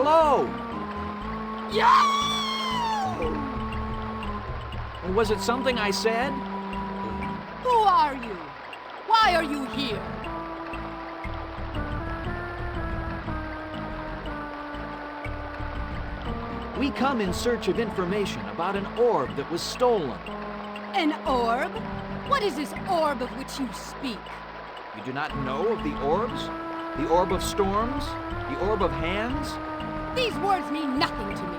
Hello! Yo! Was it something I said? Who are you? Why are you here? We come in search of information about an orb that was stolen. An orb? What is this orb of which you speak? You do not know of the orbs? The orb of storms? The orb of hands? These words mean nothing to me.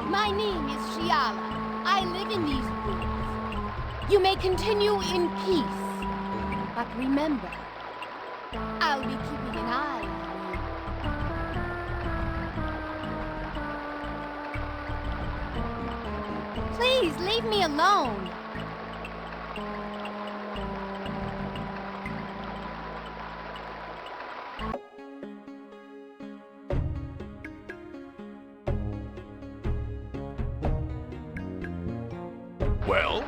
My name is Shiala. I live in these woods. You may continue in peace. But remember, I'll be keeping an eye on you. Please, leave me alone. Well,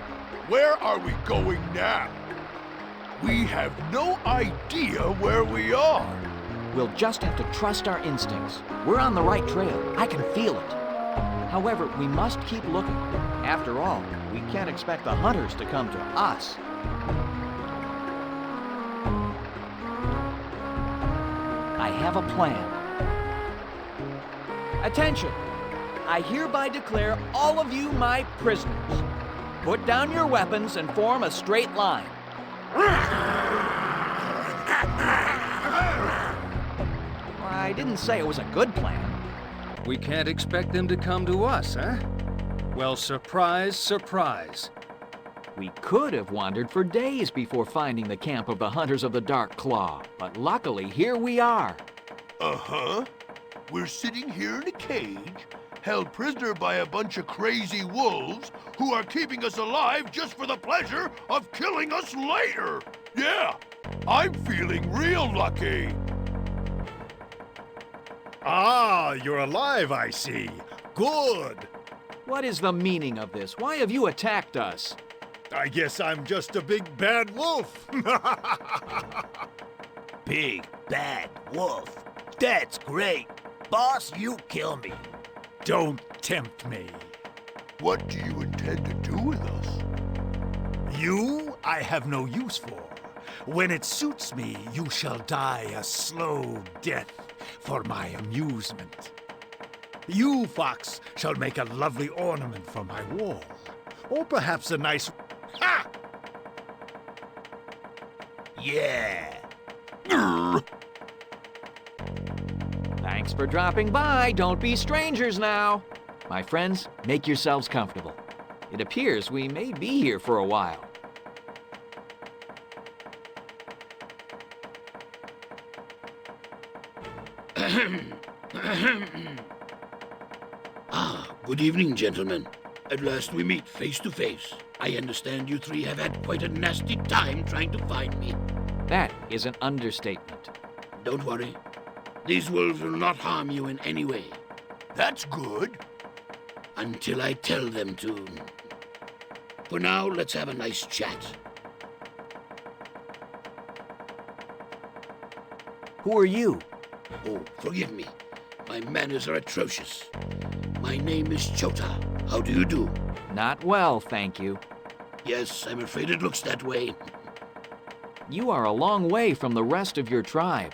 where are we going now? We have no idea where we are. We'll just have to trust our instincts. We're on the right trail. I can feel it. However, we must keep looking. After all, we can't expect the hunters to come to us. I have a plan. Attention! I hereby declare all of you my prisoners. Put down your weapons and form a straight line. I didn't say it was a good plan. We can't expect them to come to us, huh? Well, surprise, surprise. We could have wandered for days before finding the camp of the Hunters of the Dark Claw, but luckily here we are. Uh-huh. We're sitting here in a cage, held prisoner by a bunch of crazy wolves who are keeping us alive just for the pleasure of killing us later. Yeah, I'm feeling real lucky. Ah, you're alive, I see. Good. What is the meaning of this? Why have you attacked us? I guess I'm just a big bad wolf. Big bad wolf. That's great. Boss, you kill me. Don't tempt me. What do you intend to do with us? You, I have no use for. When it suits me, you shall die a slow death for my amusement. You, Fox, shall make a lovely ornament for my wall. Or perhaps a nice... Ha! Yeah. Grr. Thanks for dropping by. Don't be strangers now. My friends, make yourselves comfortable. It appears we may be here for a while. Good evening, gentlemen. At last we meet face to face. I understand you three have had quite a nasty time trying to find me. That is an understatement. Don't worry. These wolves will not harm you in any way. That's good. Until I tell them to. For now, let's have a nice chat. Who are you? Oh, forgive me. My manners are atrocious. My name is Chota. How do you do? Not well, thank you. Yes, I'm afraid it looks that way. You are a long way from the rest of your tribe.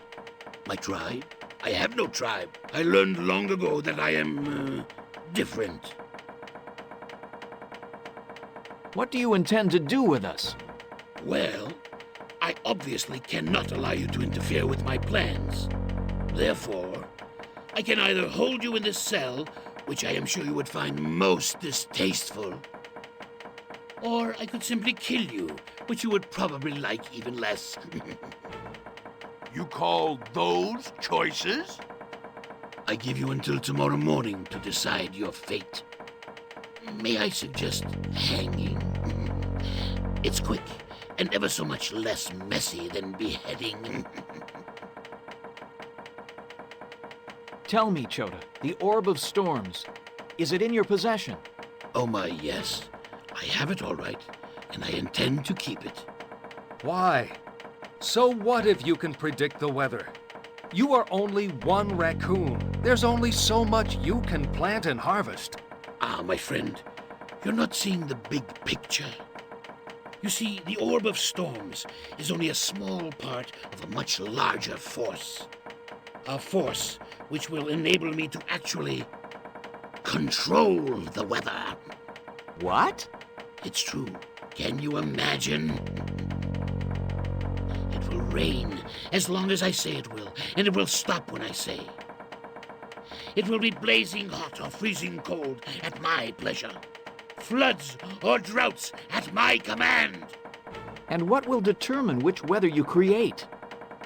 My tribe? I have no tribe. I learned long ago that I am, different. What do you intend to do with us? Well, I obviously cannot allow you to interfere with my plans. Therefore, I can either hold you in this cell, which I am sure you would find most distasteful, or I could simply kill you, which you would probably like even less. You call those choices? I give you until tomorrow morning to decide your fate. May I suggest hanging? It's quick and ever so much less messy than beheading. Tell me, Chota, the Orb of Storms, is it in your possession? Oh my, yes. I have it all right, and I intend to keep it. Why? So what if you can predict the weather? You are only one raccoon. There's only so much you can plant and harvest. Ah, my friend, you're not seeing the big picture. You see, the Orb of Storms is only a small part of a much larger force. A force which will enable me to actually control the weather. What? It's true. Can you imagine? It will rain as long as I say it will, and it will stop when I say. It will be blazing hot or freezing cold at my pleasure. Floods or droughts at my command. And what will determine which weather you create?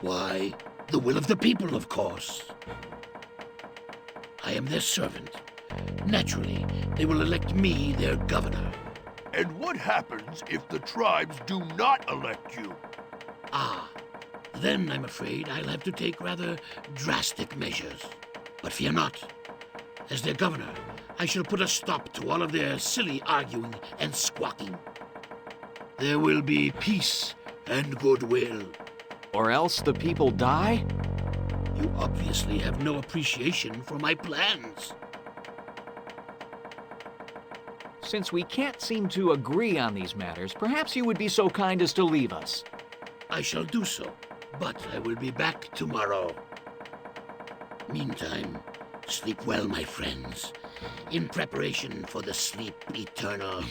Why, the will of the people, of course. I am their servant. Naturally, they will elect me their governor. And what happens if the tribes do not elect you? Ah, then I'm afraid I'll have to take rather drastic measures. But fear not. As their governor, I shall put a stop to all of their silly arguing and squawking. There will be peace and goodwill. Or else the people die? You obviously have no appreciation for my plans. Since we can't seem to agree on these matters, perhaps you would be so kind as to leave us. I shall do so, but I will be back tomorrow. Meantime, sleep well, my friends, in preparation for the sleep eternal.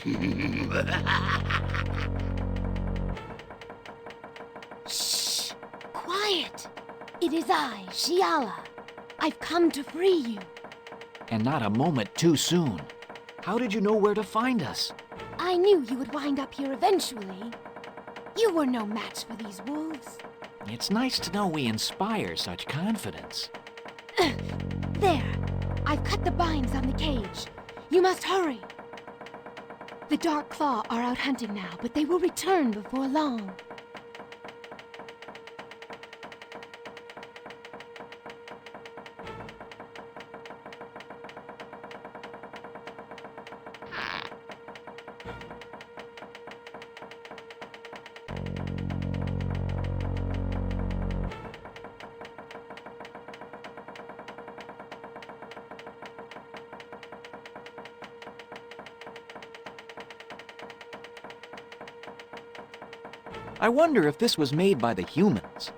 Shh! Quiet! It is I, Shiala. I've come to free you. And not a moment too soon. How did you know where to find us? I knew you would wind up here eventually. You were no match for these wolves. It's nice to know we inspire such confidence. There. I've cut the binds on the cage. You must hurry. The Dark Claw are out hunting now, but they will return before long. I wonder if this was made by the humans.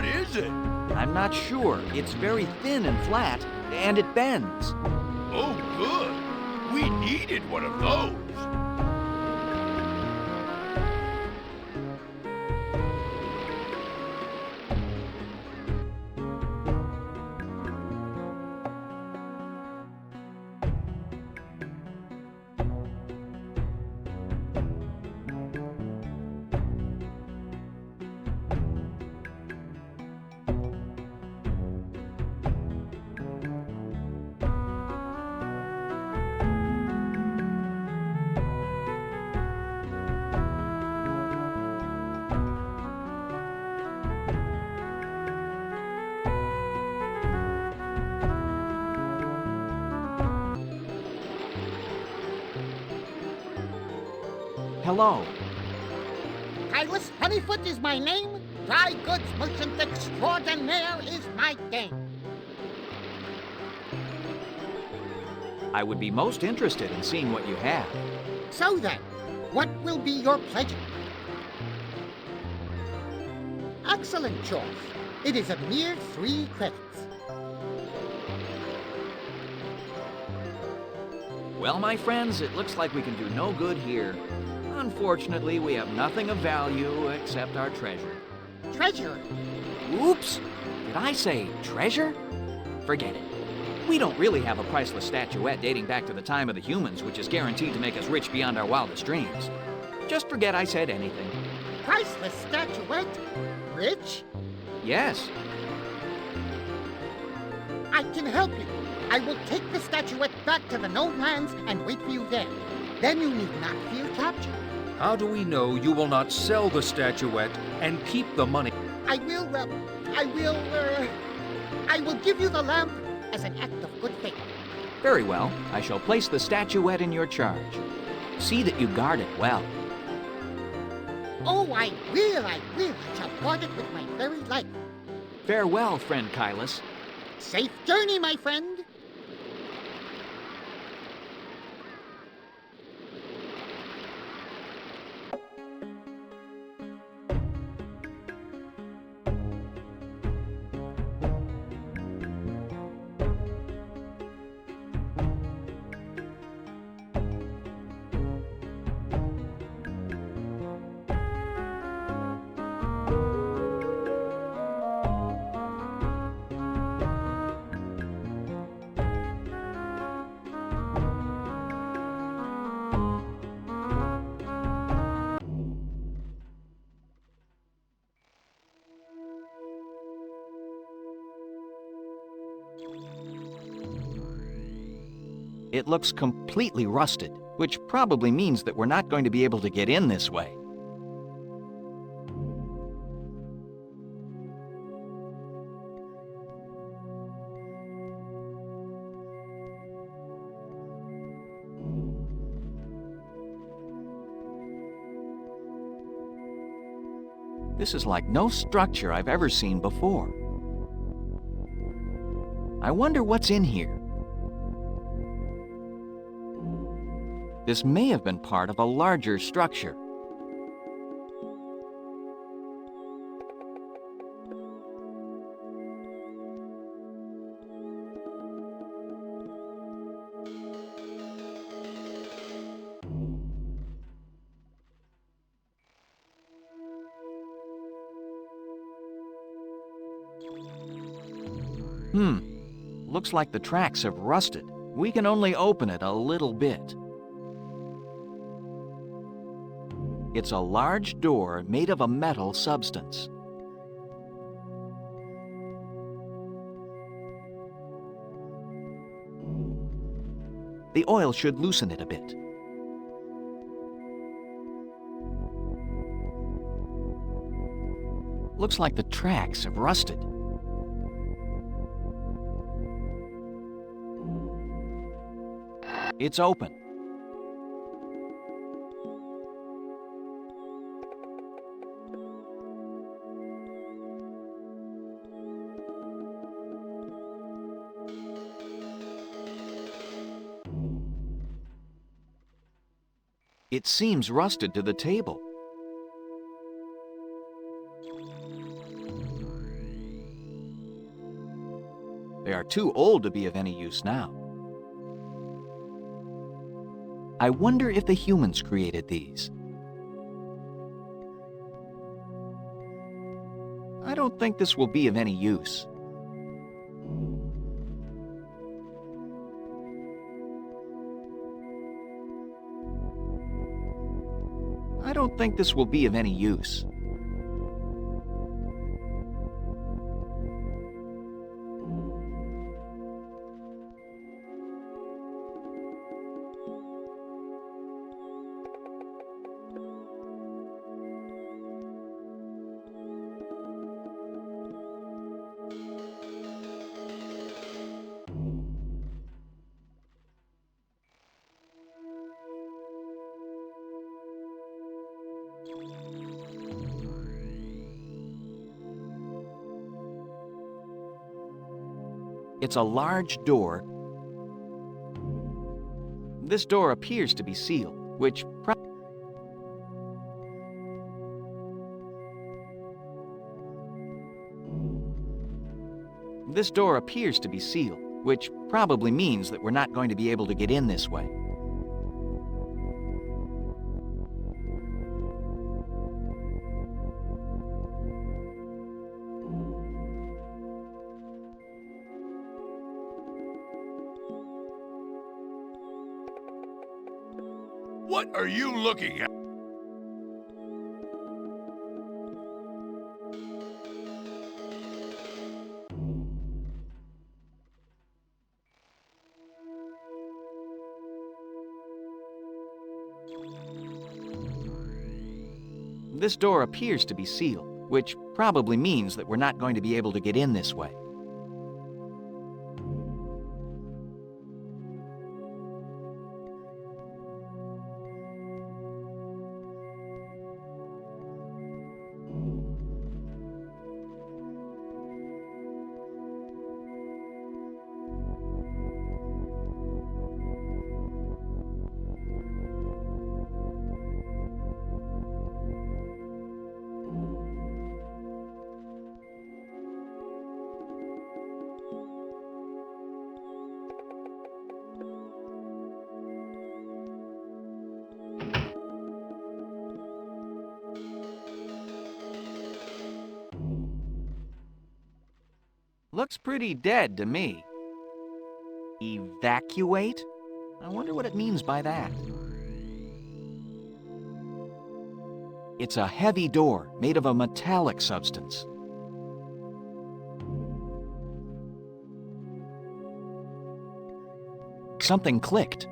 What is it? I'm not sure. It's very thin and flat, and it bends. Oh, good. We needed one of those. Hello. Silas Honeyfoot is my name. Dry goods merchant extraordinaire is my game. I would be most interested in seeing what you have. So then, what will be your pleasure? Excellent choice. It is a mere 3 credits. Well, my friends, it looks like we can do no good here. Unfortunately, we have nothing of value except our treasure. Treasure? Oops! Did I say treasure? Forget it. We don't really have a priceless statuette dating back to the time of the humans, which is guaranteed to make us rich beyond our wildest dreams. Just forget I said anything. Priceless statuette? Rich? Yes. I can help you. I will take the statuette back to the known lands and wait for you there. Then you need not fear capture. How do we know you will not sell the statuette and keep the money? I will give you the lamp as an act of good faith. Very well. I shall place the statuette in your charge. See that you guard it well. Oh, I will. I shall guard it with my very life. Farewell, friend Kylus. Safe journey, my friend. It looks completely rusted, which probably means that we're not going to be able to get in this way. This is like no structure I've ever seen before. I wonder what's in here. This may have been part of a larger structure. Looks like the tracks have rusted. We can only open it a little bit. It's a large door made of a metal substance. The oil should loosen it a bit. Looks like the tracks have rusted. It's open. It seems rusted to the table. too old to be of any use now. I wonder if the humans created these. I don't think this will be of any use. I don't think this will be of any use. It's a large door. This door appears to be sealed, which This door appears to be sealed, which probably means that we're not going to be able to get in this way. What are you looking at? This door appears to be sealed, which probably means that we're not going to be able to get in this way. Looks pretty dead to me. Evacuate? I wonder what it means by that. It's a heavy door made of a metallic substance. Something clicked.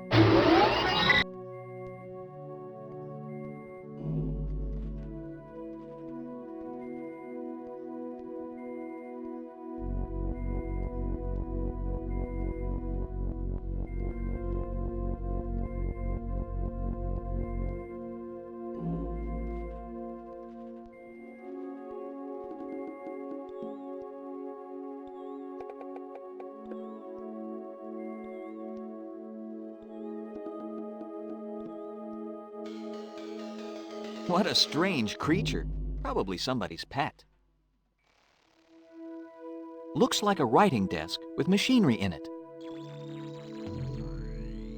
What a strange creature. Probably somebody's pet. Looks like a writing desk with machinery in it.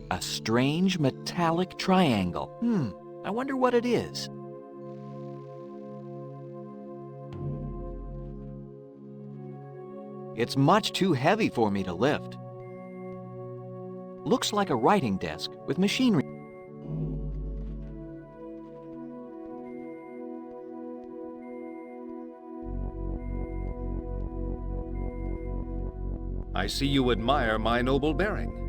A strange metallic triangle. I wonder what it is. It's much too heavy for me to lift. Looks like a writing desk with machinery. I see you admire my noble bearing.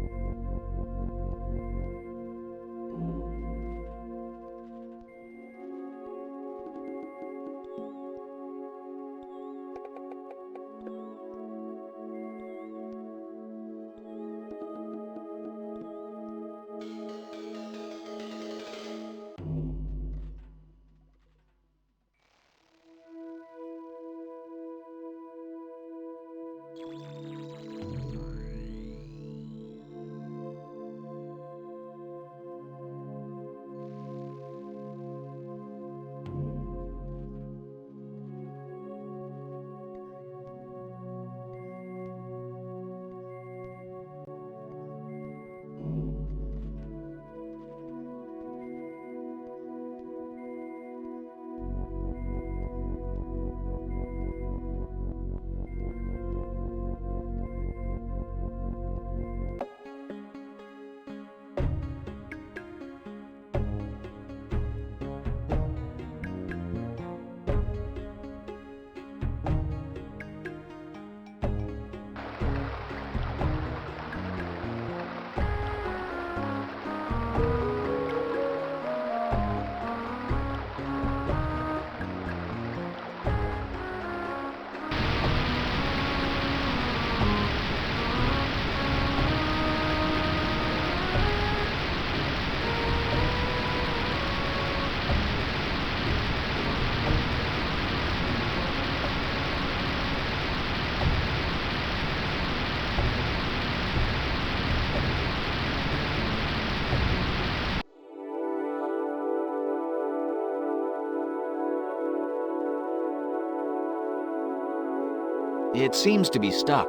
It seems to be stuck.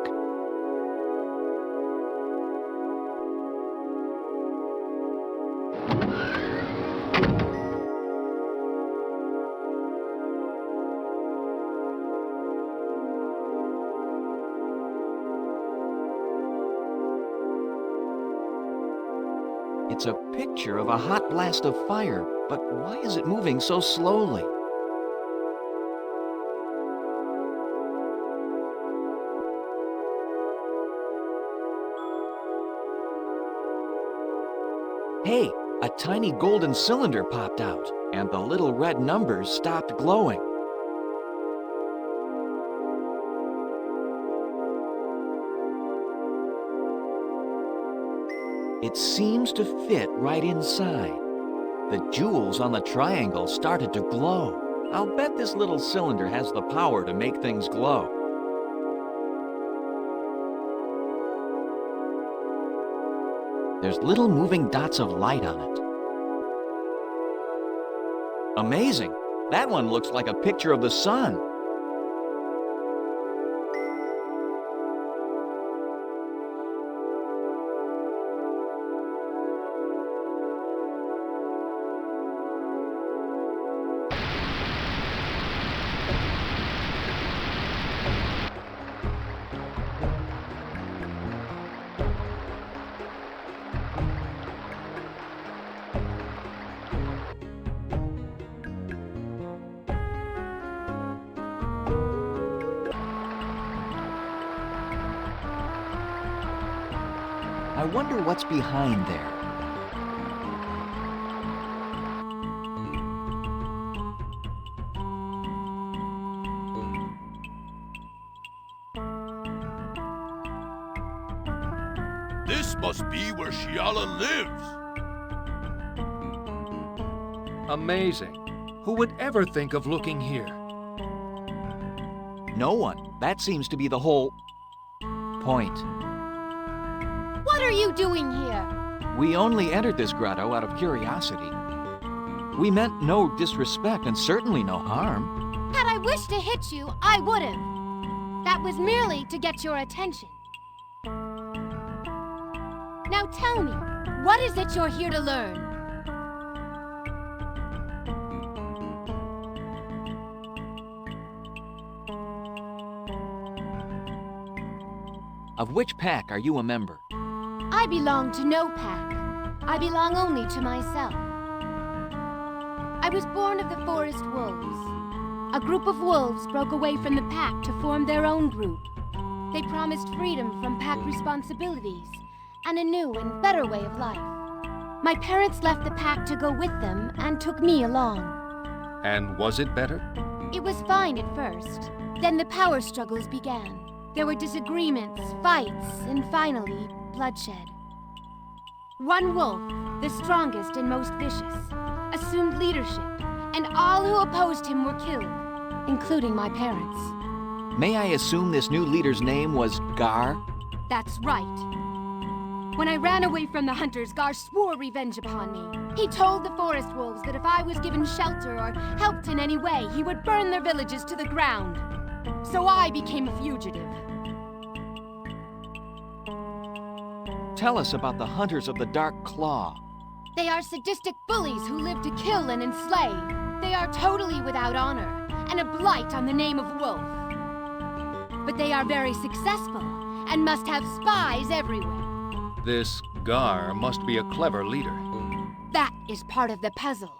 It's a picture of a hot blast of fire, but why is it moving so slowly? Hey, a tiny golden cylinder popped out, and the little red numbers stopped glowing. It seems to fit right inside. The jewels on the triangle started to glow. I'll bet this little cylinder has the power to make things glow. There's little moving dots of light on it. Amazing! That one looks like a picture of the sun. I wonder what's behind there. This must be where Shiala lives. Amazing. Who would ever think of looking here? No one. That seems to be the whole point. What are you doing here? We only entered this grotto out of curiosity. We meant no disrespect and certainly no harm. Had I wished to hit you, I would have. That was merely to get your attention. Now tell me, what is it you're here to learn? Of which pack are you a member? I belong to no pack. I belong only to myself. I was born of the forest wolves. A group of wolves broke away from the pack to form their own group. They promised freedom from pack responsibilities and a new and better way of life. My parents left the pack to go with them and took me along. And was it better? It was fine at first. Then the power struggles began. There were disagreements, fights, and finally, bloodshed. One wolf, the strongest and most vicious, assumed leadership, and all who opposed him were killed, including my parents. May I assume this new leader's name was Gar? That's right. When I ran away from the hunters, Gar swore revenge upon me. He told the forest wolves that if I was given shelter or helped in any way, he would burn their villages to the ground. So I became a fugitive. Tell us about the Hunters of the Dark Claw. They are sadistic bullies who live to kill and enslave. They are totally without honor and a blight on the name of wolf. But they are very successful and must have spies everywhere. This Gar must be a clever leader. That is part of the puzzle.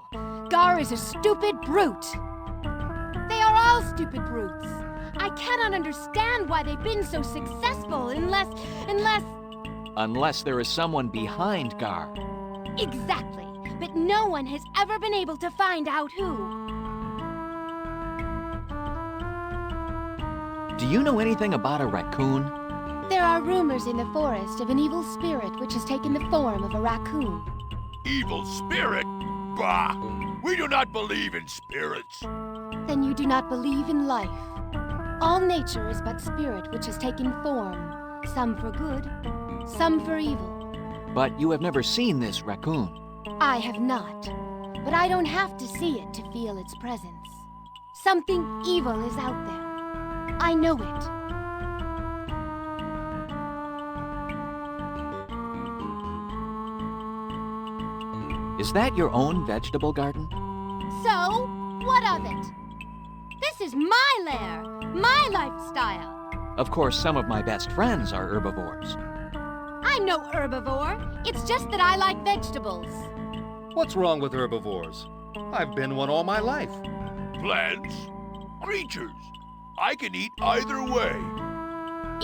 Gar is a stupid brute. They are all stupid brutes. I cannot understand why they've been so successful unless... Unless there is someone behind Gar. Exactly. But no one has ever been able to find out who. Do you know anything about a raccoon? There are rumors in the forest of an evil spirit which has taken the form of a raccoon. Evil spirit? Bah! We do not believe in spirits. Then you do not believe in life. All nature is but spirit which has taken form, some for good, some for evil. But you have never seen this raccoon. I have not, but I don't have to see it to feel its presence. Something evil is out there. I know it. Is that your own vegetable garden? So, what of it? This is my lair, my lifestyle. Of course, some of my best friends are herbivores. I'm no herbivore. It's just that I like vegetables. What's wrong with herbivores? I've been one all my life. Plants, creatures. I can eat either way.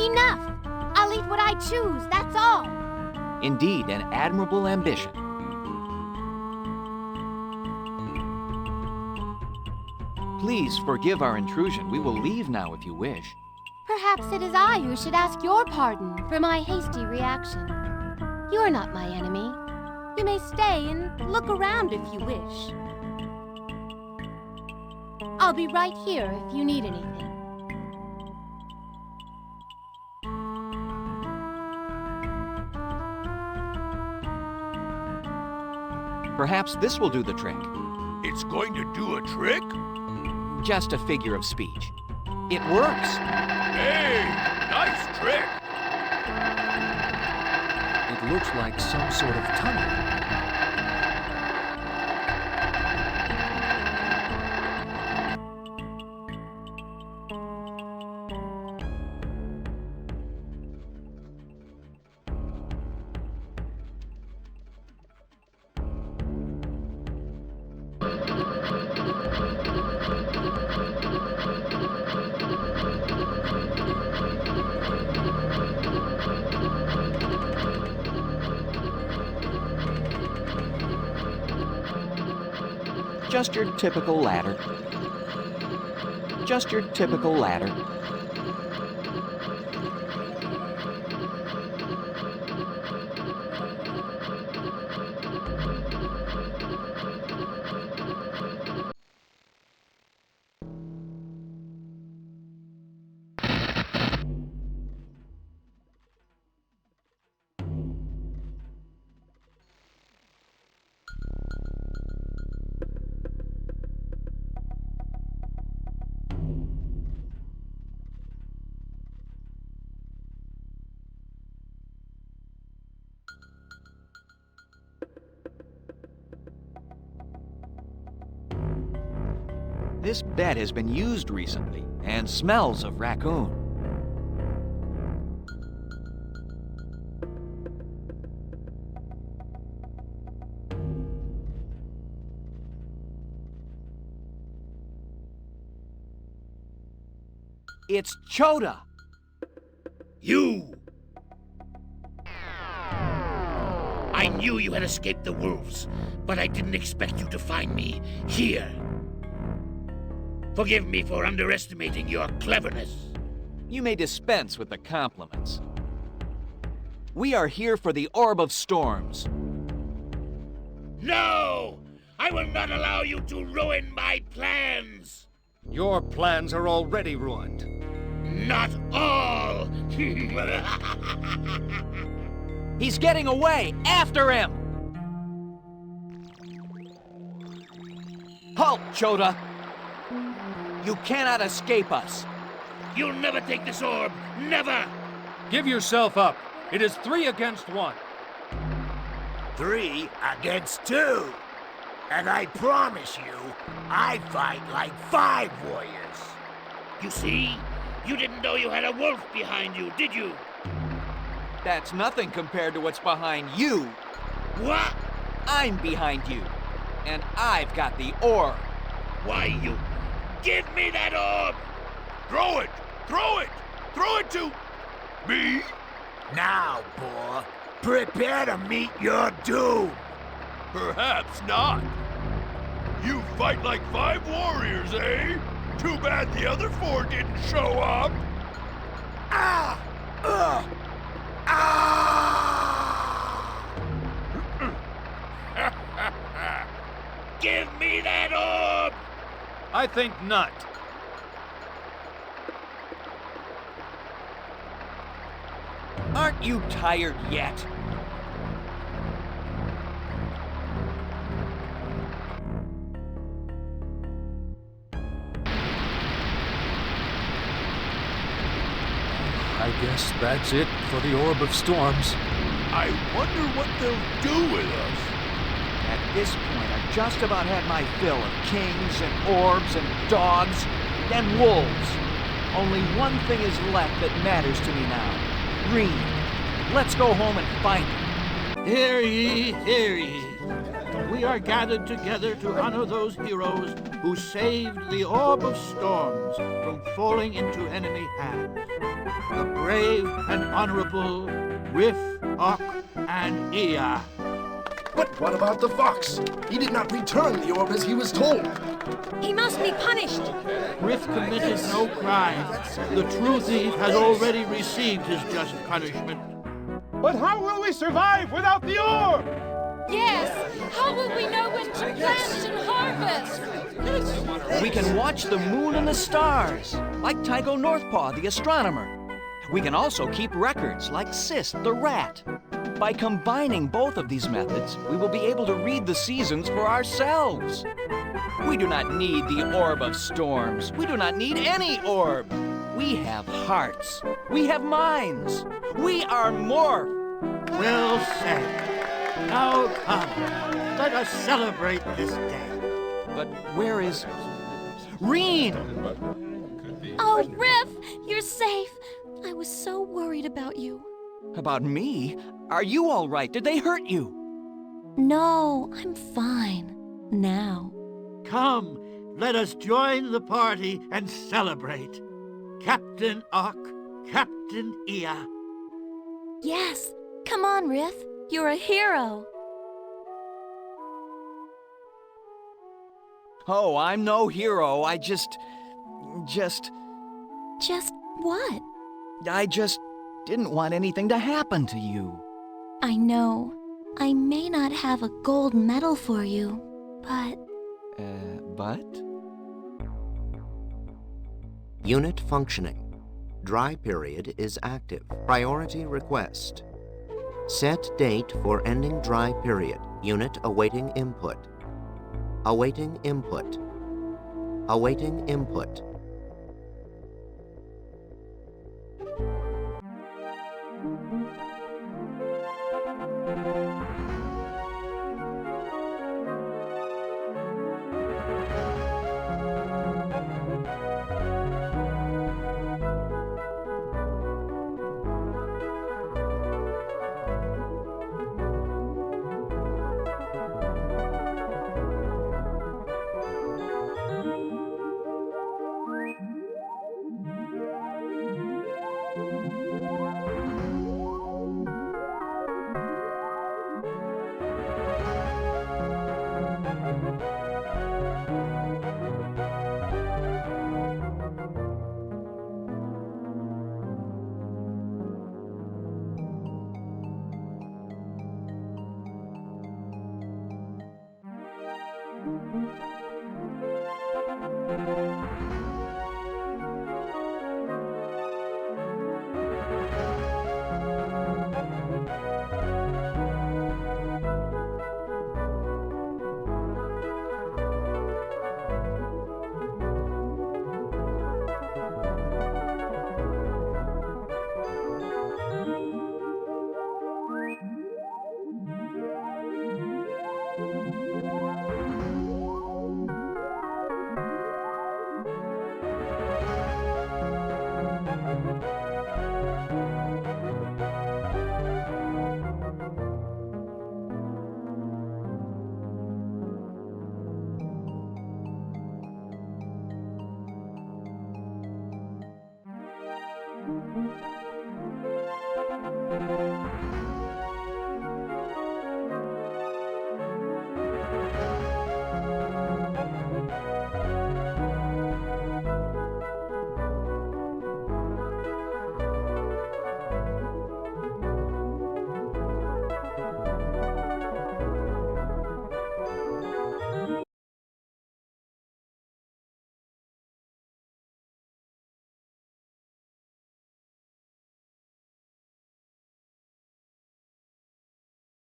Enough! I'll eat what I choose, that's all. Indeed, an admirable ambition. Please forgive our intrusion. We will leave now if you wish. Perhaps it is I who should ask your pardon for my hasty reaction. You're not my enemy. You may stay and look around if you wish. I'll be right here if you need anything. Perhaps this will do the trick. It's going to do a trick? Just a figure of speech. It works. Hey, nice trick. It looks like some sort of tunnel. Just your typical ladder. Just your typical ladder. This bed has been used recently and smells of raccoon. It's Chota! You! I knew you had escaped the wolves, but I didn't expect you to find me here. Forgive me for underestimating your cleverness. You may dispense with the compliments. We are here for the Orb of Storms. No! I will not allow you to ruin my plans! Your plans are already ruined. Not all! He's getting away! After him! Halt, Chota! You cannot escape us. You'll never take this orb! Never! Give yourself up. It is 3 against 1. 3 against 2. And I promise you, I fight like 5 warriors. You see? You didn't know you had a wolf behind you, did you? That's nothing compared to what's behind you. What? I'm behind you. And I've got the orb. Why, you... Give me that orb! Throw it! Throw it! Throw it to... me? Now, boy, prepare to meet your doom. Perhaps not. You fight like 5 warriors, eh? Too bad the other 4 didn't show up. Ah! Ah! Give me that orb! I think not. Aren't you tired yet? I guess that's it for the Orb of Storms. I wonder what they'll do with us. At At this point, I've just about had my fill of kings and orbs and dogs and wolves. Only one thing is left that matters to me now. Green. Let's go home and find him. Hear ye, hear ye. We are gathered together to honor those heroes who saved the Orb of Storms from falling into enemy hands. The brave and honorable Riff, Ock, and Ea. But what about the fox? He did not return the orb as he was told. He must be punished. Riff committed no crime. The true thief has already received his just punishment. But how will we survive without the orb? Yes. How will we know when to plant and harvest? We can watch the moon and the stars, like Tycho Northpaw, the astronomer. We can also keep records, like Sis, the rat. By combining both of these methods, we will be able to read the seasons for ourselves. We do not need the Orb of Storms. We do not need any orb. We have hearts. We have minds. We are more. Well said. Now come, let us celebrate this day. But where is Reen? Oh, Riff, you're safe. I was so worried about you. About me? Are you all right? Did they hurt you? No, I'm fine. Now. Come, let us join the party and celebrate. Captain Ock, Captain Ea. Yes. Come on, Riff. You're a hero. Oh, I'm no hero. I just What? I just didn't want anything to happen to you. I know. I may not have a gold medal for you, but... But? Unit functioning. Dry period is active. Priority request. Set date for ending dry period. Unit awaiting input. Awaiting input. Awaiting input.